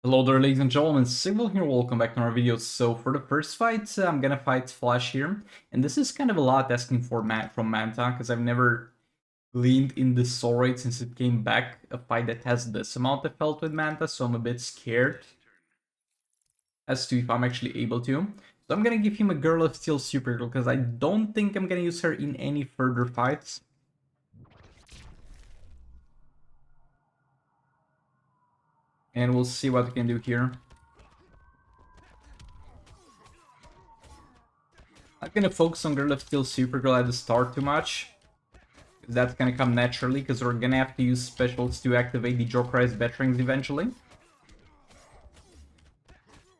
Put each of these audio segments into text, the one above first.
Hello there, ladies and gentlemen, Sigval here, welcome back to our video. So for the first fight, I'm gonna fight Flash here, and this is kind of a lot asking for from Manta, because I've never leaned in the soul rate since it came back, a fight that has this amount of health with Manta, so I'm a bit scared as to if I'm actually able to. So I'm gonna give him a Girl of Steel Super Girl, because I don't think I'm gonna use her in any further fights. And we'll see what we can do here. I'm not gonna focus on Girl of Steel Supergirl at the start too much. That's gonna come naturally, because we're gonna have to use specials to activate the Jokerized Veterans eventually.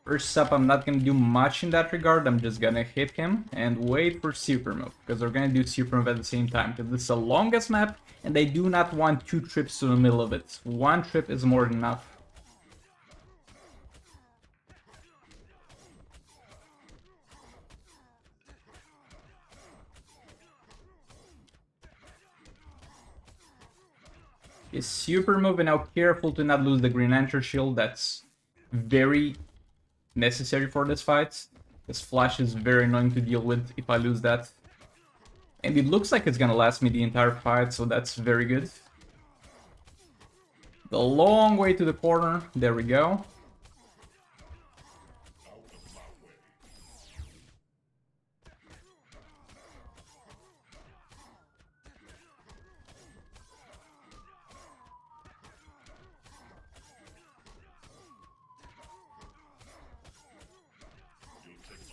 First up, I'm not gonna do much in that regard, I'm just gonna hit him and wait for Super Move, because we're gonna do Super Move at the same time, because this is the longest map, and they do not want 2 trips to the middle of it. 1 trip is more than enough. Is Super Move, and now careful to not lose the Green Lantern shield. That's very necessary for this fight. This Flash is very annoying to deal with if I lose that. And it looks like it's gonna last me the entire fight, so that's very good. The long way to the corner, there we go.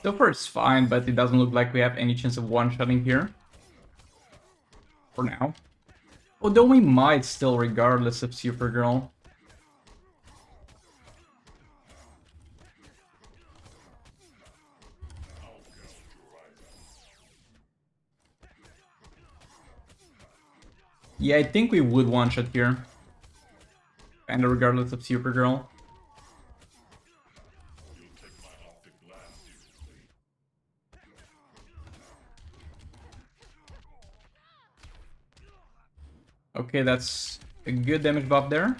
So far it's fine, but it doesn't look like we have any chance of one-shotting here. For now. Although we might still, regardless of Supergirl. Yeah, I think we would one-shot here. Kinda regardless of Supergirl. Okay, that's a good damage buff there.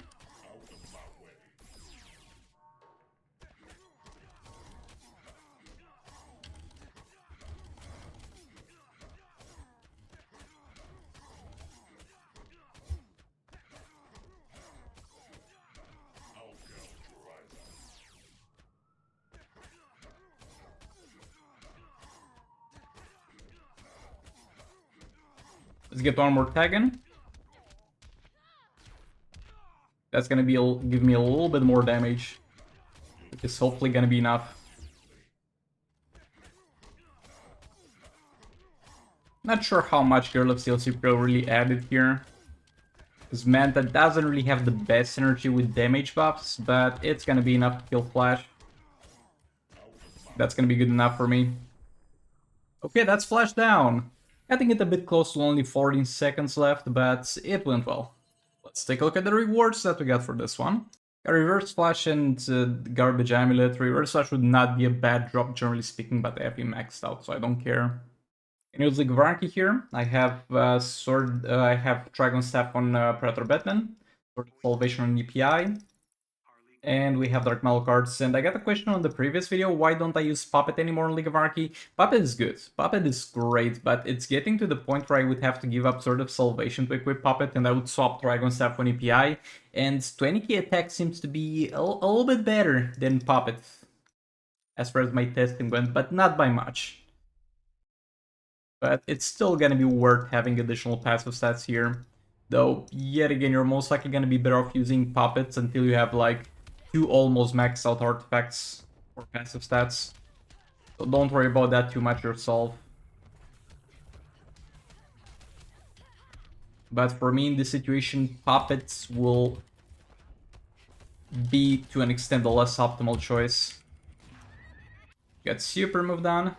Let's get one more tag in. That's gonna be give me a little bit more damage, which is hopefully gonna be enough. Not sure how much Girl of Steel Supergirl really added here. Because Manta doesn't really have the best synergy with damage buffs, but it's gonna be enough to kill Flash. That's gonna be good enough for me. Okay, that's Flash down. I think it's a bit close to only 14 seconds left, but it went well. Let's take a look at the rewards that we got for this one. A Reverse Flash and Garbage Amulet. Reverse Flash would not be a bad drop, generally speaking, but I have him maxed out, so I don't care. And use the Gvarki here. I have I have Dragon Staff on Predator Batman, Sword of Salvation on EPI, and we have Dark Metal cards. And I got a question on the previous video, why don't I use Puppet anymore in League of Archy? Puppet is good, Puppet is great, but it's getting to the point where I would have to give up Sword of Salvation to equip Puppet, and I would swap Dragon Staff on EPI, and 20k attack seems to be a little bit better than Puppet, as far as my testing went, but not by much. But it's still gonna be worth having additional passive stats here. Though, yet again, you're most likely gonna be better off using Puppets until you have like 2 almost maxed out artifacts or passive stats. So don't worry about that too much yourself. But for me in this situation, Puppets will be to an extent the less optimal choice. Got Super Move done.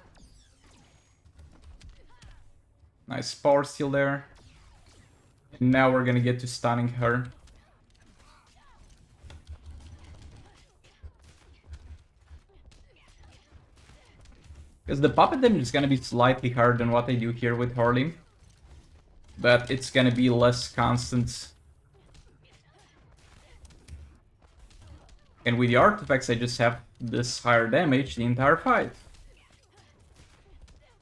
Nice power steal there. And now we're gonna get to stunning her. Because the puppet damage is gonna be slightly harder than what I do here with Harley. But it's gonna be less constant. And with the artifacts, I just have this higher damage the entire fight.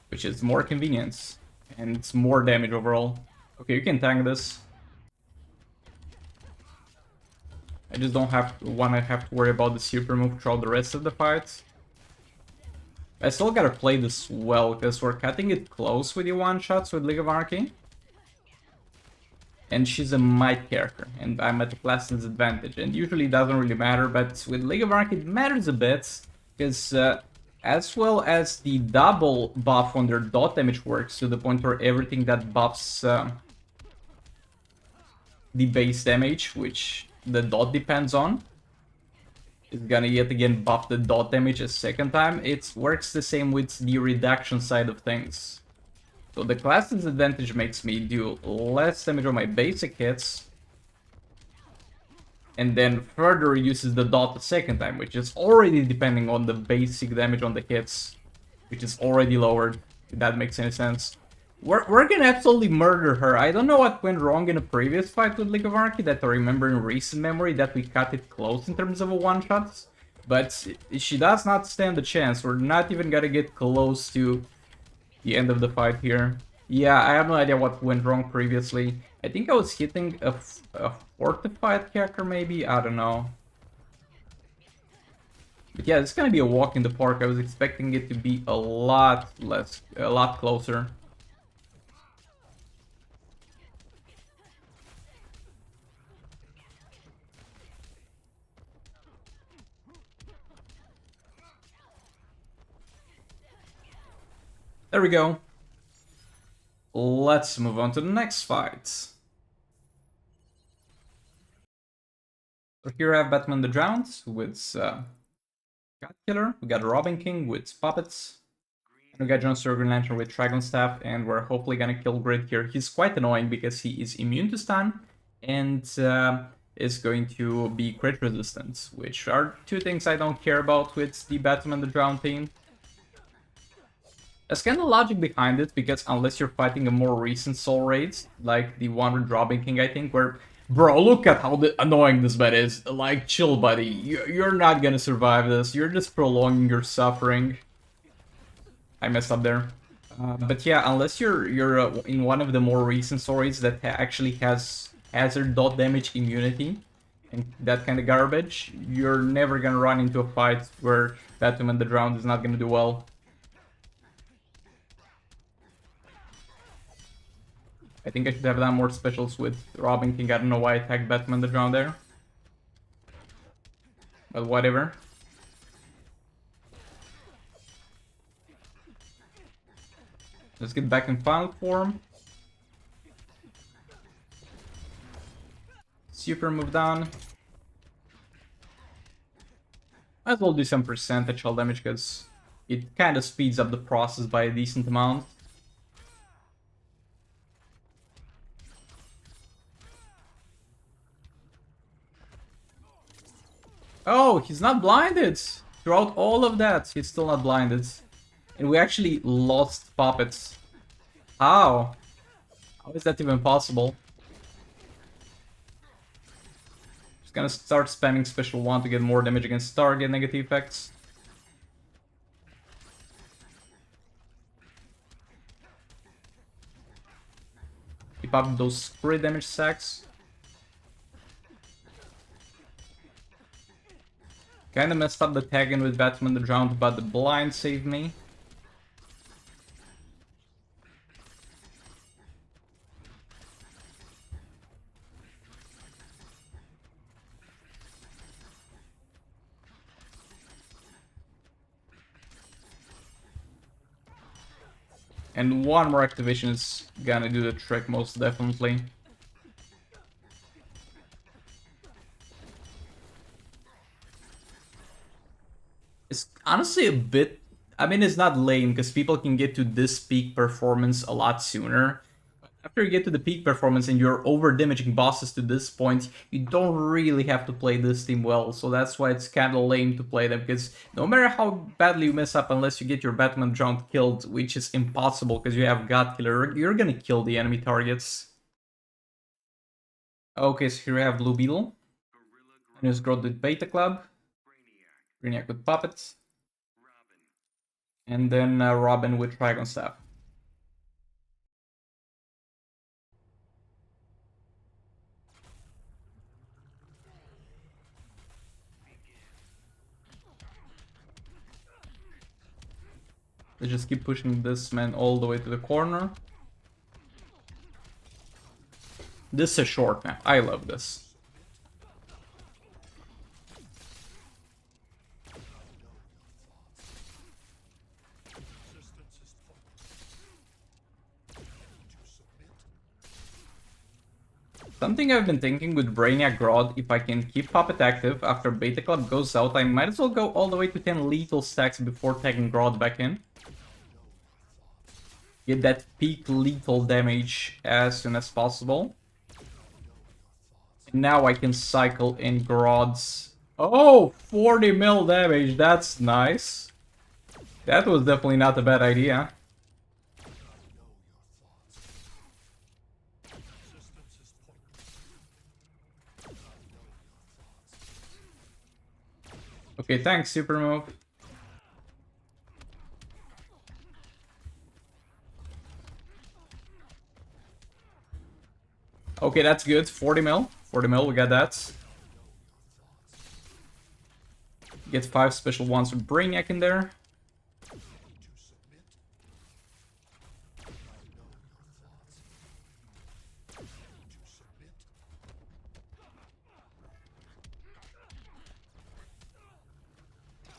Which is more convenience. And it's more damage overall. Okay, you can tank this. I just don't wanna have to worry about the super move throughout the rest of the fight. I still gotta play this well, because we're cutting it close with the one-shots with League of Anarchy. And she's a might character, and I'm at a class disadvantage, and usually it doesn't really matter, but with League of Anarchy it matters a bit, because as well as the double buff on their dot damage works, to the point where everything that buffs the base damage, which the dot depends on, is gonna yet again buff the dot damage a second time. It works the same with the reduction side of things. So the class disadvantage makes me do less damage on my basic hits, and then further reduces the dot the second time, which is already depending on the basic damage on the hits, which is already lowered, if that makes any sense. We're gonna absolutely murder her. I don't know what went wrong in a previous fight with League of Anarchy that I remember in recent memory that we cut it close in terms of a one-shot. But she does not stand a chance. We're not even gonna get close to the end of the fight here. Yeah, I have no idea what went wrong previously. I think I was hitting a fortified character maybe? I don't know. But yeah, it's gonna be a walk in the park. I was expecting it to be a lot closer. There we go. Let's move on to the next fight. So here I have Batman the Drowned with God Killer. We got Robin King with Puppets. And we got John Green Lantern with Dragon Staff. And we're hopefully gonna kill Grid here. He's quite annoying because he is immune to stun and is going to be crit resistant, which are two things I don't care about with the Batman the Drowned team. There's kind of logic behind it, because unless you're fighting a more recent soul raid, like the one with Robin King, I think, where, bro, look at how annoying this bet is. Like, chill, buddy. You're not gonna survive this. You're just prolonging your suffering. I messed up there. But yeah, unless you're in one of the more recent soul raids that actually has hazard dot damage immunity and that kind of garbage, you're never gonna run into a fight where Batman the Drowned is not gonna do well. I think I should have done more specials with Robin King. I don't know why I tagged Batman the Drowned there. But whatever. Let's get back in final form. Super move down. Might as well do some percentage hull damage, because it kind of speeds up the process by a decent amount. Oh, he's not blinded! Throughout all of that, he's still not blinded. And we actually lost Puppets. How? How is that even possible? Just gonna start spamming Special 1 to get more damage against target negative effects. Keep up those crit damage sacks. Kinda messed up the tag-in with Batman the Drowned, but the blind saved me. And one more activation is gonna do the trick, most definitely. It's honestly a bit... I mean, it's not lame, because people can get to this peak performance a lot sooner. After you get to the peak performance and you're over-damaging bosses to this point, you don't really have to play this team well. So that's why it's kind of lame to play them, because no matter how badly you mess up, unless you get your Batman Drowned killed, which is impossible because you have God Killer, you're gonna kill the enemy targets. Okay, so here we have Blue Beetle. And his growth with Beta Club. Brainiac with Puppet. And then Robin with Dragon Staff. Let's just keep pushing this man all the way to the corner. This is a short map. I love this. Something I've been thinking with Brainiac Grodd, if I can keep Puppet active after Beta Club goes out, I might as well go all the way to 10 lethal stacks before tagging Grodd back in. Get that peak lethal damage as soon as possible. And now I can cycle in Grodd's... Oh, 40 mil damage, that's nice. That was definitely not a bad idea. Okay, thanks, super move. Okay, that's good. 40 mil. 40 mil, we got that. Get 5 special ones with Brainiac in there.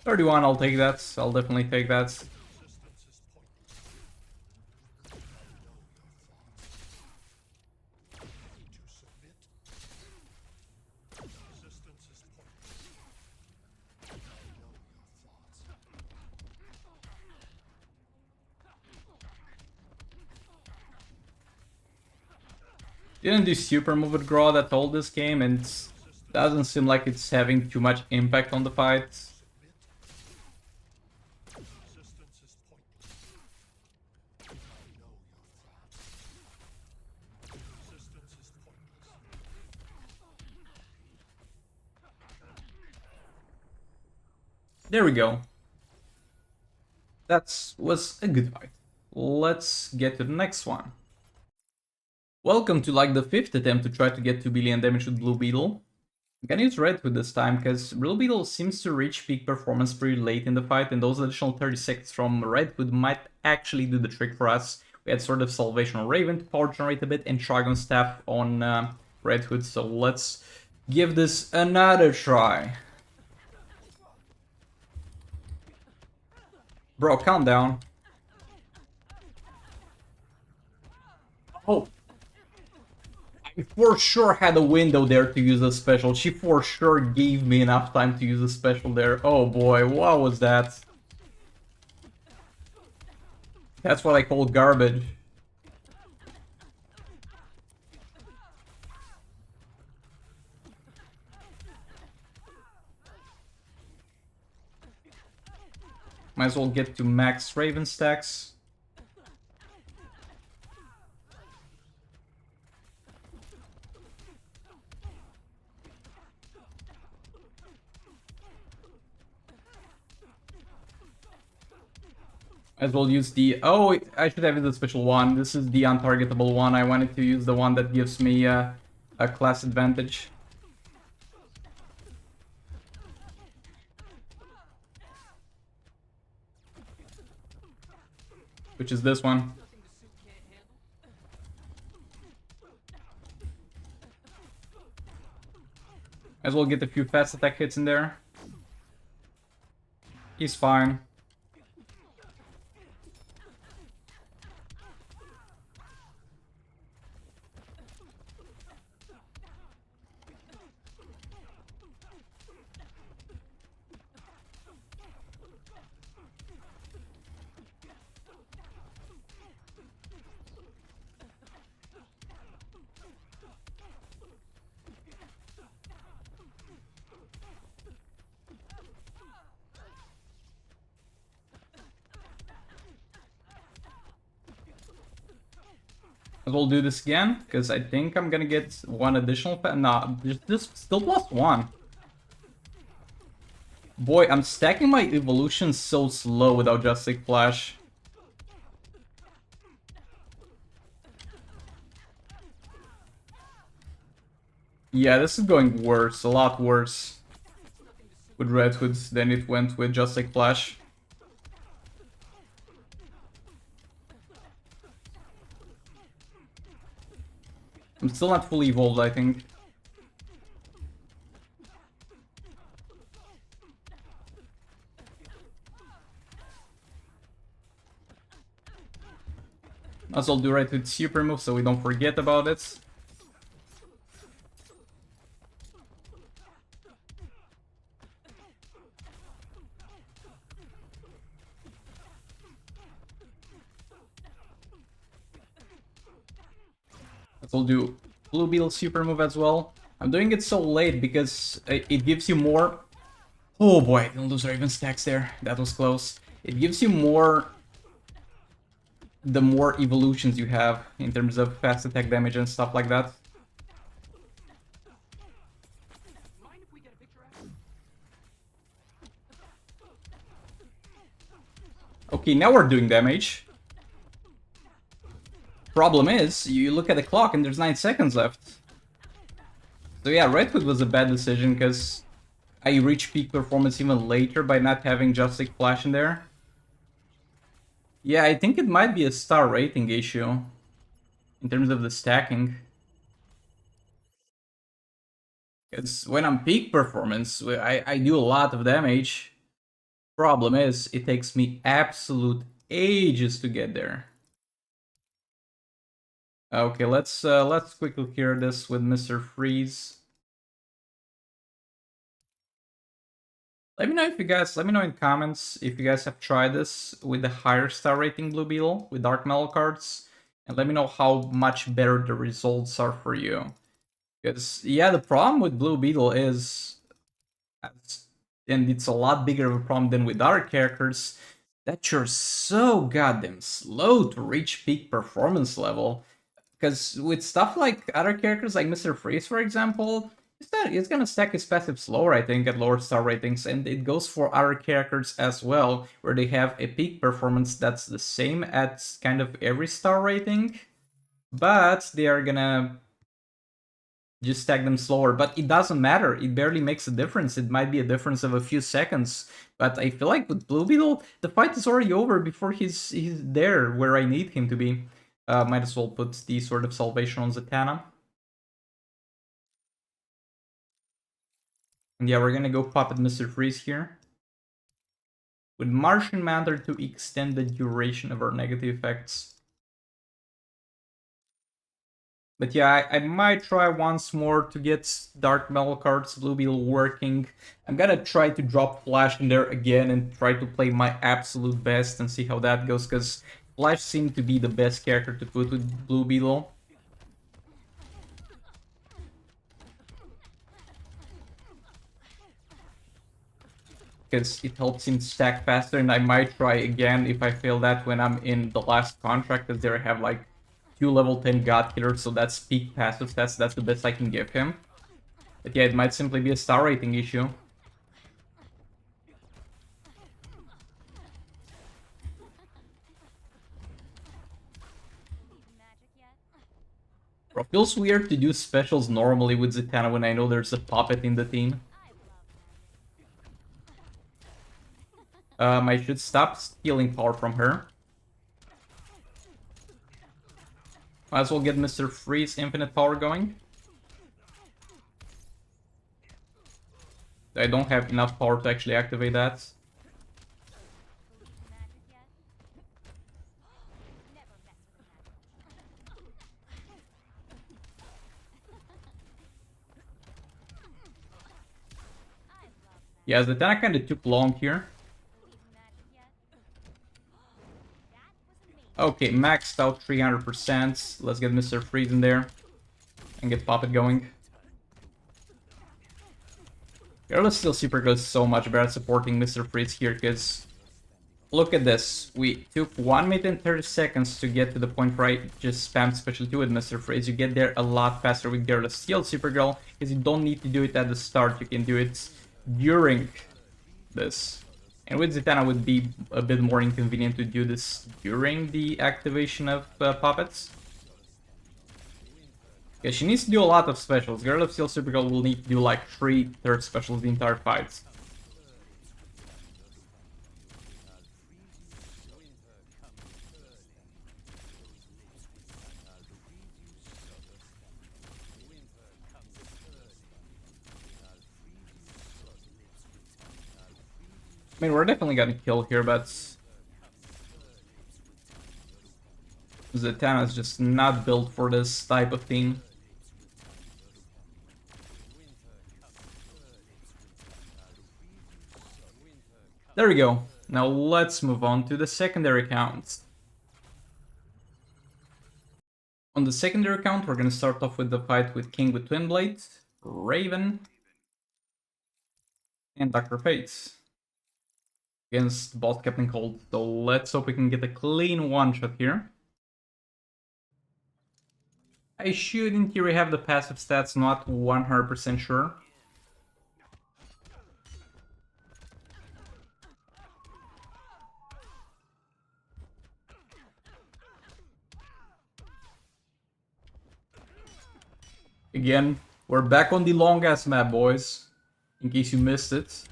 $31, I'll take that. I'll definitely take that. Didn't do super move with Grodd at all this game, and it doesn't seem like it's having too much impact on the fight. There we go. That was a good fight. Let's get to the next one. Welcome to like the 5th attempt to try to get 2 billion damage with Blue Beetle. I'm gonna use Red Hood this time, because Blue Beetle seems to reach peak performance pretty late in the fight, and those additional 30 seconds from Red Hood might actually do the trick for us. We had Sword of Salvation on Raven to power generate a bit, and Dragon Staff on Red Hood, so let's give this another try. Bro, calm down. Oh. I for sure had a window there to use a special. She for sure gave me enough time to use a special there. Oh boy, what was that? That's what I call garbage. Might as well get to max Raven stacks. Might as well use the... Oh, I should have used the special one. This is the untargetable one. I wanted to use the one that gives me a class advantage. Which is this one. As well get a few fast attack hits in there. He's fine. We'll do this again, because I think I'm gonna get one additional... Nah, just still +1. Boy, I'm stacking my evolution so slow without Just Take Flash. Yeah, this is going worse, a lot worse with Red Hood than it went with Just Like Flash. I'm still not fully evolved, I think. Might as well do Red Hood super move so we don't forget about it. We'll do Blue Beetle super move as well. I'm doing it so late because it gives you more... Oh boy, I didn't lose Raven stacks there. That was close. It gives you more... The more evolutions you have in terms of fast attack damage and stuff like that. Okay, now we're doing damage. Problem is, you look at the clock and there's 9 seconds left. So yeah, Red Hood was a bad decision because I reached peak performance even later by not having Just Like Flash in there. Yeah, I think it might be a star rating issue in terms of the stacking. Because when I'm peak performance, I do a lot of damage. Problem is, it takes me absolute ages to get there. Okay, let's quickly clear this with Mr. Freeze. Let me know if you guys, let me know in comments if you guys have tried this with the higher star rating Blue Beetle with Dark Metal cards, and let me know how much better the results are for you. Because yeah, the problem with Blue Beetle is, and it's a lot bigger of a problem than with other characters, that you're so goddamn slow to reach peak performance level. Because with stuff like other characters like Mr. Freeze, for example, it's gonna stack his passive slower, I think, at lower star ratings, and it goes for other characters as well, where they have a peak performance that's the same at kind of every star rating, but they are gonna just stack them slower. But it doesn't matter, it barely makes a difference. It might be a difference of a few seconds, but I feel like with Blue Beetle, the fight is already over before he's there where I need him to be. Might as well put the Sword of Salvation on Zatanna. And yeah, we're gonna go Puppet Mr. Freeze here. With Martian Matter to extend the duration of our negative effects. But yeah, I might try once more to get Dark Metal cards, Blue Beetle working. I'm gonna try to drop Flash in there again and try to play my absolute best and see how that goes, because Flash seemed to be the best character to put with Blue Beetle. Because it helps him stack faster, and I might try again if I fail that when I'm in the last contract, because there I have like 2 level 10 God Killers, so that's peak passive stats, that's the best I can give him. But yeah, it might simply be a star rating issue. Bro, feels weird to do specials normally with Zatanna when I know there's a puppet in the team. I should stop stealing power from her. Might as well get Mr. Freeze infinite power going. I don't have enough power to actually activate that. Yeah, Zatanna kinda took long here. Okay, maxed out 300%. Let's get Mr. Freeze in there and get Puppet going. Girl still super good, so much better at supporting Mr. Freeze here, because look at this. We took 1 minute and 30 seconds to get to the point where I just spammed Special 2 with Mr. Freeze. You get there a lot faster with Girl Steel Supergirl, because you don't need to do it at the start. You can do it during this. And with Zatanna would be a bit more inconvenient to do this during the activation of puppets. Yeah, she needs to do a lot of specials. Girl of Steel Supergirl will need to do like 3 third specials the entire fight. I mean, we're definitely gonna kill here, but Zatanna's just not built for this type of thing. There we go. Now let's move on to the secondary counts. On the secondary count, we're gonna start off with the fight with King with Twin Blades, Raven, and Dr. Fate against Boss Captain Cold. So let's hope we can get a clean one-shot here. I should, in theory, have the passive stats, not 100% sure. Again, we're back on the long-ass map, boys, in case you missed it.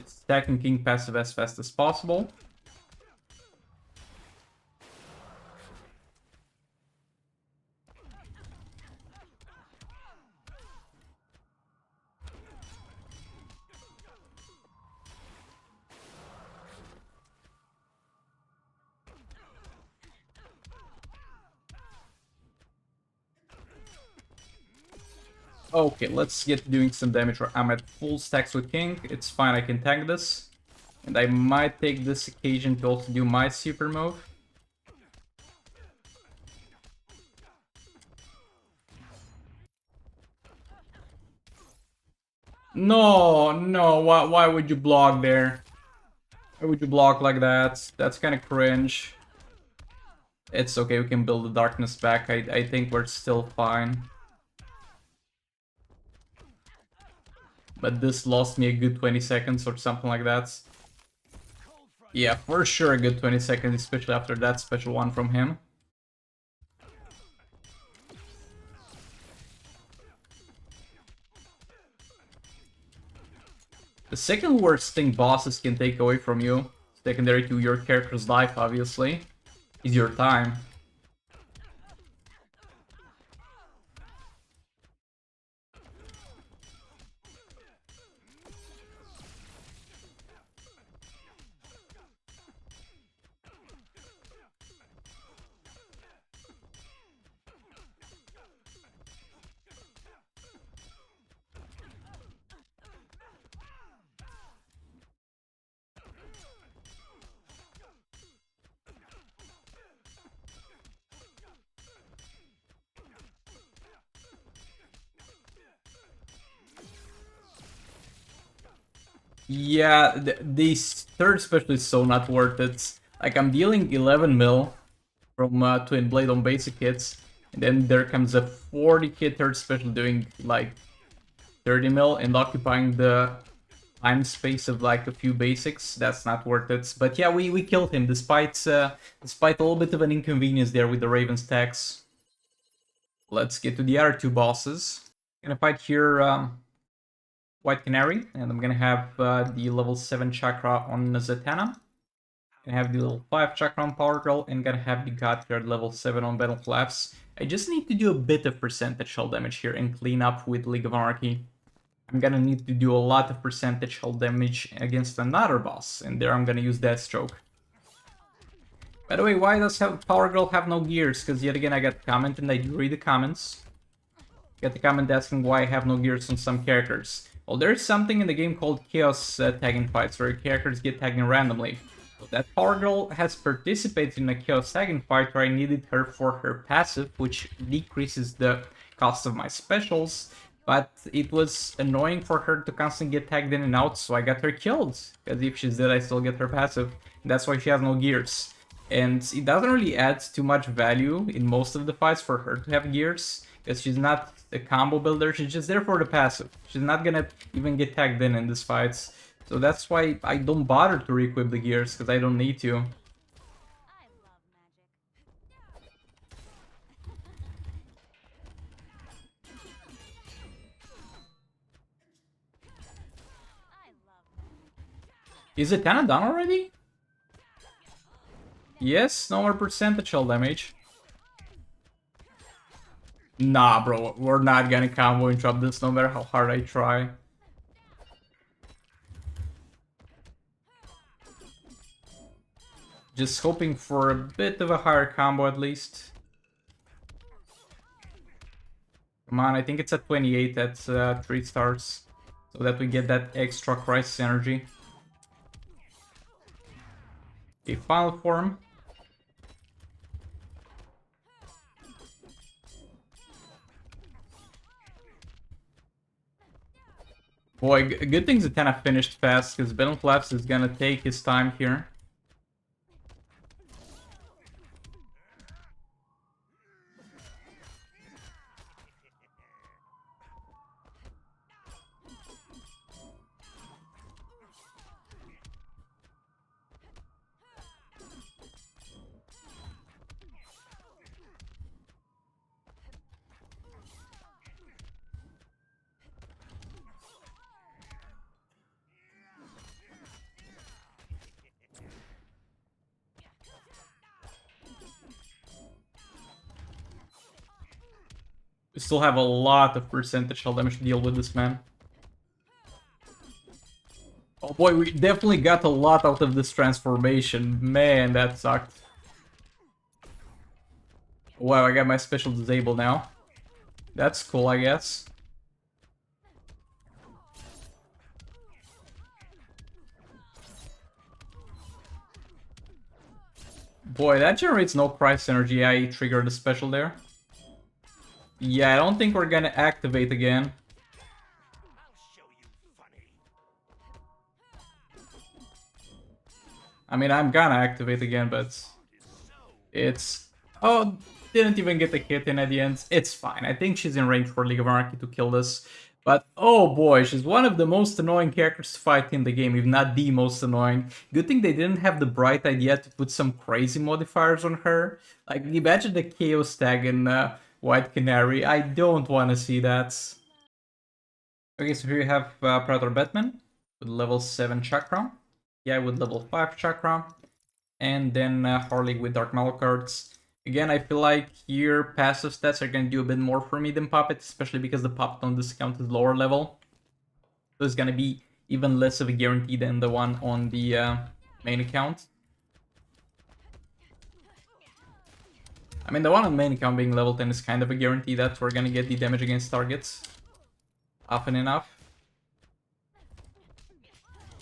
Stacking King passive as fast as possible. Okay, let's get doing some damage. I'm at full stacks with King. It's fine, I can tank this. And I might take this occasion to also do my super move. No, no, why would you block there? Why would you block like that? That's kind of cringe. It's okay, we can build the darkness back. I think we're still fine. But this lost me a good 20 seconds or something like that. Yeah, for sure a good 20 seconds, especially after that special one from him. The second worst thing bosses can take away from you, secondary to your character's life obviously, is your time. Yeah, this third special is so not worth it. Like, I'm dealing 11 mil from Twin Blade on basic hits, and then there comes a 40 hit third special doing like 30 mil and occupying the time space of like a few basics. That's not worth it. But yeah, we killed him despite despite a little bit of an inconvenience there with the Raven's tax. Let's get to the other two bosses. Gonna fight here White Canary, and I'm gonna have the level 7 chakra on Zatanna. Gonna have the level 5 chakra on Power Girl, and gonna have the God Guard level 7 on Battle Collapse. I just need to do a bit of percentage hull damage here and clean up with League of Anarchy. I'm gonna need to do a lot of percentage hull damage against another boss, and there I'm gonna use Deathstroke. By the way, why does Power Girl have no gears? Because yet again I got a comment, and I do read the comments. Get the comment asking why I have no gears on some characters. Well, there's something in the game called Chaos tagging fights, where characters get tagging randomly. So that Power Girl has participated in a Chaos tagging fight where I needed her for her passive, which decreases the cost of my specials, But it was annoying for her to constantly get tagged in and out, so I got her killed. Because if she's dead, I still get her passive. That's why she has no gears. And it doesn't really add too much value in most of the fights for her to have gears. Because she's not a combo builder, she's just there for the passive. She's not gonna even get tagged in this fights. So that's why I don't bother to re-equip the gears, because I don't need to. Is it 10 done already? Yes, no more percentage shell damage. Nah, bro, we're not gonna combo interrupt this no matter how hard I try. Just hoping for a bit of a higher combo at least. Come on, I think it's at 28 at 3 stars. So that we get that extra crisis energy. Okay, final form. Boy, good thing Zatanna finished fast, because Beetle is gonna take his time here. We still have a lot of percentage shell damage to deal with this man. Oh boy, we definitely got a lot out of this transformation. Man, that sucked. Wow, I got my special disabled now. That's cool, I guess. Boy, that generates no price energy. I triggered the special there. Yeah, I don't think we're gonna activate again. I mean, I'm gonna activate again, but it's... Oh, didn't even get the hit in at the end. It's fine. I think she's in range for League of Anarchy to kill this. But oh boy, she's one of the most annoying characters to fight in the game, if not the most annoying. Good thing they didn't have the bright idea to put some crazy modifiers on her. Like, imagine the Chaos tag in White Canary. I don't want to see that. Okay, so here you have Predator Batman with level 7 Chakra. Yeah, with level 5 Chakra. And then Harley with Dark Mallow cards. Again, I feel like here passive stats are going to do a bit more for me than Puppet, especially because the Puppet on discount is lower level. So it's going to be even less of a guarantee than the one on the main account. I mean, the one on main account being level 10 is kind of a guarantee that we're going to get the damage against targets often enough.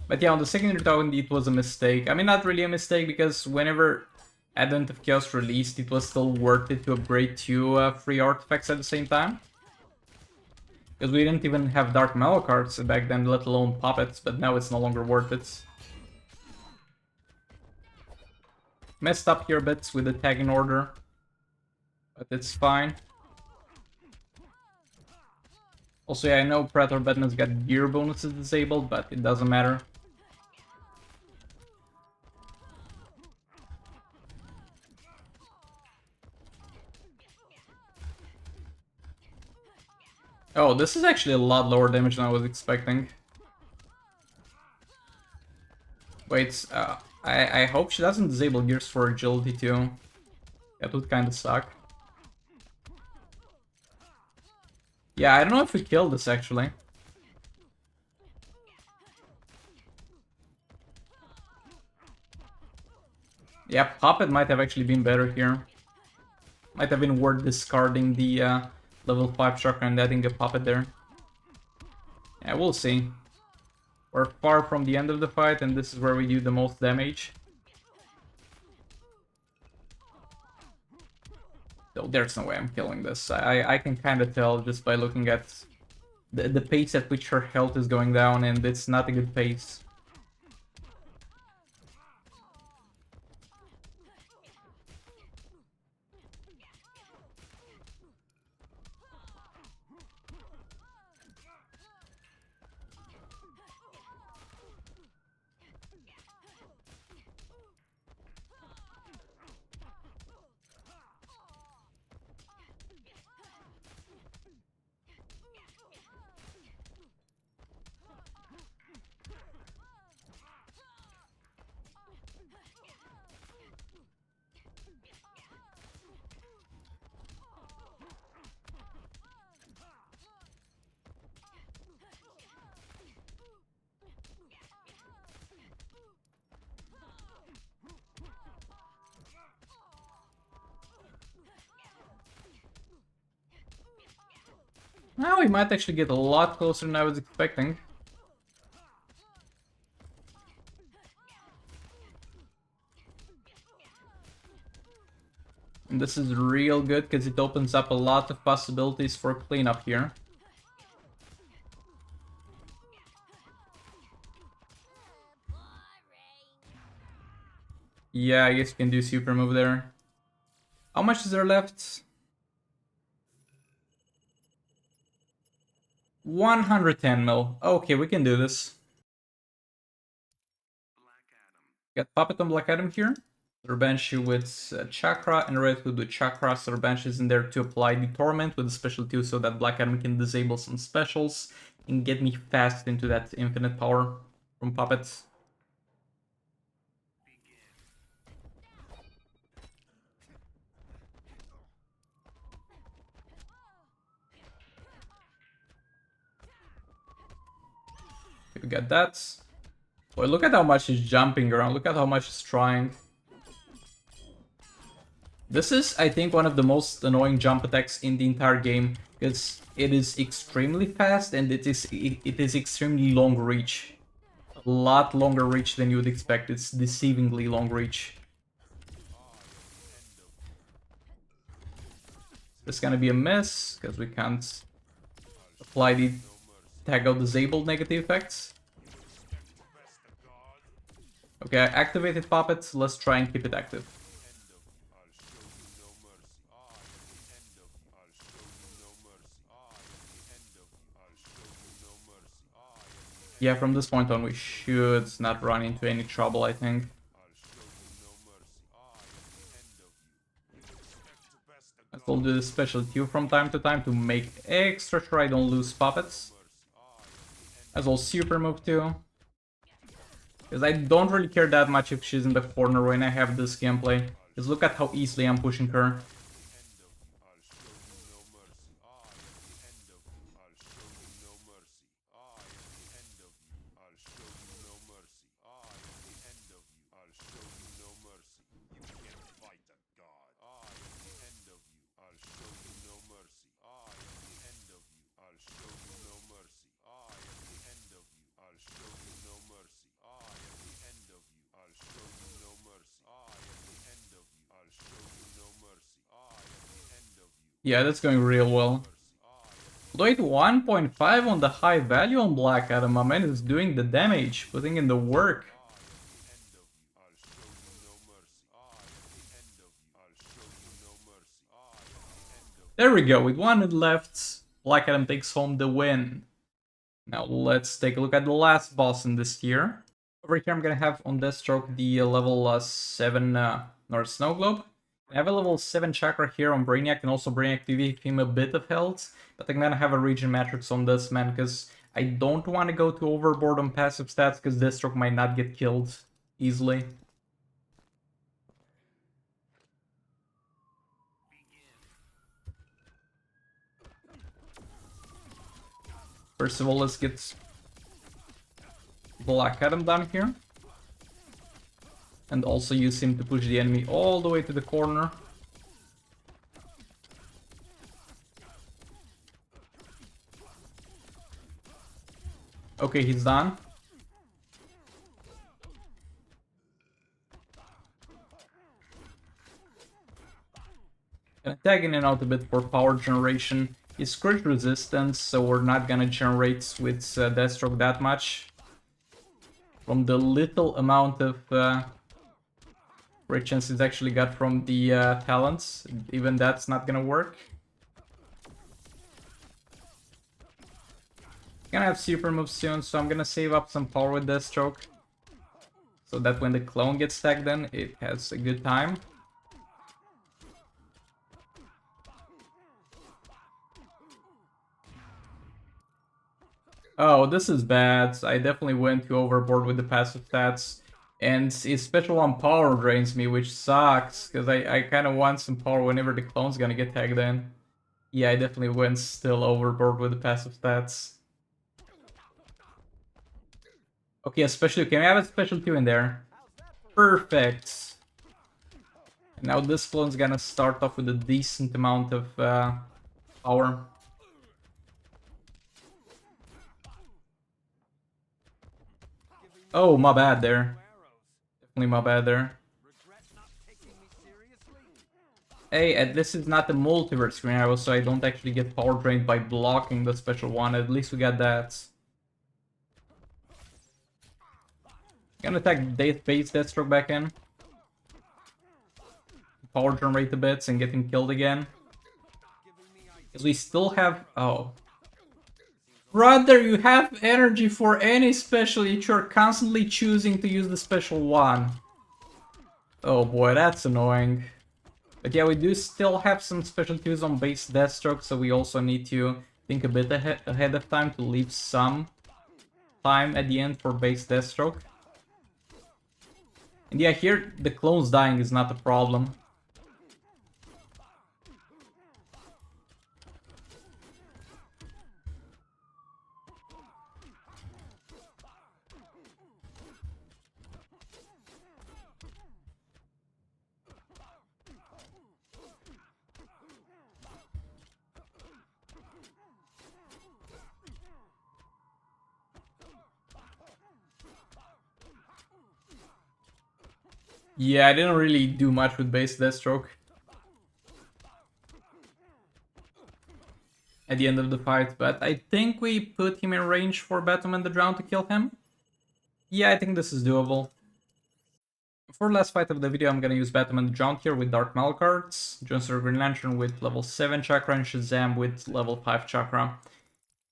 But yeah, on the secondary token, it was a mistake. I mean, not really a mistake, because whenever Advent of Chaos released, it was still worth it to upgrade 2 free artifacts at the same time. Because we didn't even have Dark Mallow cards back then, let alone Puppets, but now it's no longer worth it. Messed up here a bit with the tagging order, but it's fine. Also, yeah, I know Predator Batman's got gear bonuses disabled, but it doesn't matter. Oh, this is actually a lot lower damage than I was expecting. Wait, I hope she doesn't disable gears for agility too. That would kind of suck. Yeah, I don't know if we killed this actually. Yeah, Puppet might have actually been better here. Might have been worth discarding the level 5 Chakra and adding a Puppet there. Yeah, we'll see. We're far from the end of the fight, and this is where we do the most damage. So there's no way I'm killing this. I can kind of tell just by looking at the pace at which her health is going down, and it's not a good pace. Now we might actually get a lot closer than I was expecting. And this is real good because it opens up a lot of possibilities for cleanup here. Yeah, I guess you can do super move there. How much is there left? 110 mil. Okay, we can do this. Got Puppet on Black Adam here. Serbanshi with Chakra, and Red Hood with Chakra. Serbanshi is in there to apply the Torment with a special 2 so that Black Adam can disable some specials and get me fast into that infinite power from Puppet. Okay, we got that. Boy, look at how much he's jumping around. Look at how much he's trying. This is, I think, one of the most annoying jump attacks in the entire game, because it is extremely fast and it is extremely long reach. A lot longer reach than you would expect. It's deceivingly long reach. This is gonna be a mess, because we can't apply the tag out disabled negative effects. Okay, I activated Puppet. Let's try and keep it active. Yeah, from this point on we should not run into any trouble, I think. I'll do the special Q from time to time to make extra sure I don't lose Puppets. As well, super move too. Because I don't really care that much if she's in the corner when I have this gameplay. Because look at how easily I'm pushing her. Yeah, that's going real well. Although 1.5 on the high value on Black Adam, my man is doing the damage, putting in the work. There we go, with 1 minute left, Black Adam takes home the win. Now let's take a look at the last boss in this tier. Over here I'm gonna have on Deathstroke the level 7 North Snow Globe. I have a level 7 Chakra here on Brainiac, and also Brainiac to give him a bit of health. But I'm gonna have a Regen Matrix on this man, because I don't want to go too overboard on passive stats, because Deathstroke might not get killed easily. First of all, let's get Black Adam down here. And also use him to push the enemy all the way to the corner. Okay, he's done. Gonna tag in and out a bit for power generation. He's crit resistance, so we're not gonna generate with Deathstroke that much. From the little amount of crit chance he's actually got from the talents, even that's not gonna work. Gonna have super moves soon, so I'm gonna save up some power with Deathstroke. So that when the clone gets tagged in, it has a good time. Oh, this is bad. I definitely went too overboard with the passive stats. And his special one power drains me, which sucks, because I kind of want some power whenever the clone's gonna get tagged in. Yeah, I definitely went still overboard with the passive stats. Okay, especially, can we have a special 2 in there? Perfect. And now this clone's gonna start off with a decent amount of power. Oh, my bad there. Definitely my bad there. Hey, and this is not the multiverse screen arrow, so I don't actually get power drained by blocking the special one. At least we got that. Gonna attack base Deathstroke back in. Power generate a bit and get him killed again. Because we still have... Oh. Brother, you have energy for any special, yet you're constantly choosing to use the special one. Oh boy, that's annoying. But yeah, we do still have some special 2s on base Deathstroke, so we also need to think a bit ahead of time to leave some time at the end for base Deathstroke. And yeah, here the clones dying is not a problem. Yeah, I didn't really do much with base Deathstroke at the end of the fight, but I think we put him in range for Batman the Drown to kill him. Yeah, I think this is doable. For last fight of the video, I'm gonna use Batman the Drown here with Dark Metal cards, Johnson Green Lantern with level 7 chakra, and Shazam with level 5 chakra.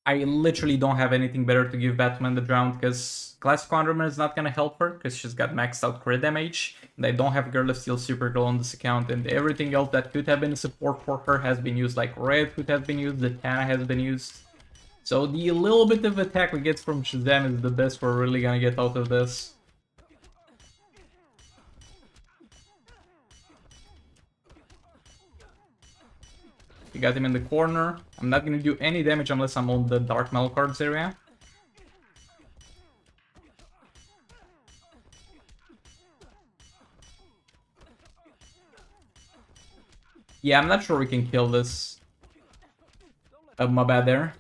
I literally don't have anything better to give Batman the Drown, because Classic Wonderman is not gonna help her, because she's got maxed out crit damage, and I don't have Girl of Steel Supergirl on this account, and everything else that could have been a support for her has been used, like Red could have been used, Zatanna has been used. So the little bit of attack we get from Shazam is the best we're really gonna get out of this. We got him in the corner. I'm not gonna do any damage unless I'm on the Dark Metal cards area. Yeah, I'm not sure we can kill this. My bad there.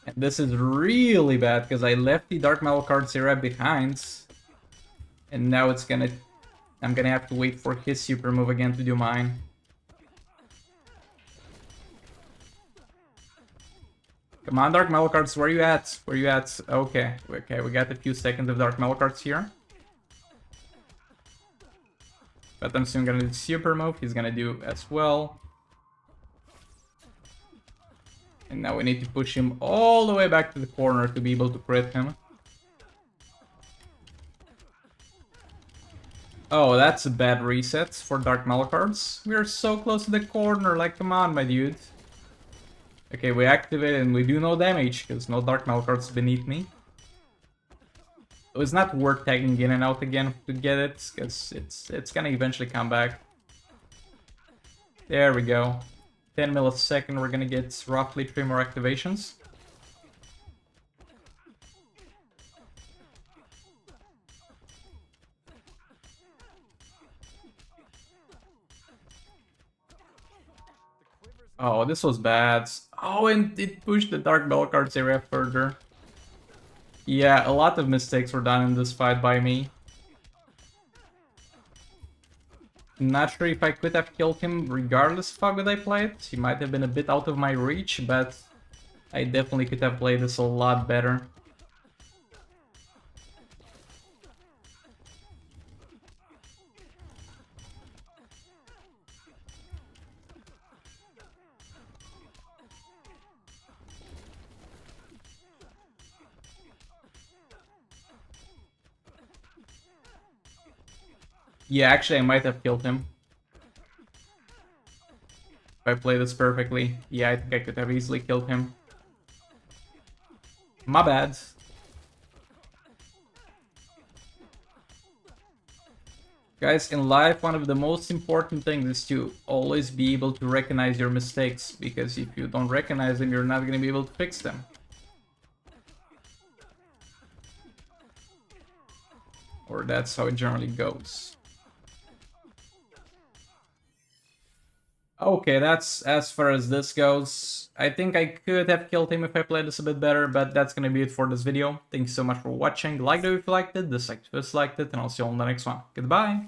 And this is really bad because I left the Dark Metal cards area behind. And now it's gonna... I'm gonna have to wait for his super move again to do mine. Come on, Dark Metal cards, where you at? Where you at? Okay, okay, we got a few seconds of Dark Metal cards here. But I'm soon gonna do super move, he's gonna do as well. And now we need to push him all the way back to the corner to be able to crit him. Oh, that's a bad reset for Dark Metal cards. We are so close to the corner, like, come on, my dude. Okay, we activate and we do no damage, because no Dark Metal cards beneath me. So it's not worth tagging in and out again to get it, because it's gonna eventually come back. There we go. 10 millisecond, we're gonna get roughly 3 more activations. Oh, this was bad. Oh, and it pushed the Dark Metal cards area further. Yeah, a lot of mistakes were done in this fight by me. Not sure if I could have killed him regardless of how good I played. He might have been a bit out of my reach, but I definitely could have played this a lot better. Yeah, actually I might have killed him. If I play this perfectly. Yeah, I think I could have easily killed him. My bad. Guys, in life, one of the most important things is to always be able to recognize your mistakes, because if you don't recognize them, you're not going to be able to fix them. Or that's how it generally goes. Okay, that's as far as this goes. I think I could have killed him if I played this a bit better, but that's gonna be it for this video. Thank you so much for watching. Like the video if you liked it, dislike if you disliked it, and I'll see you on the next one. Goodbye!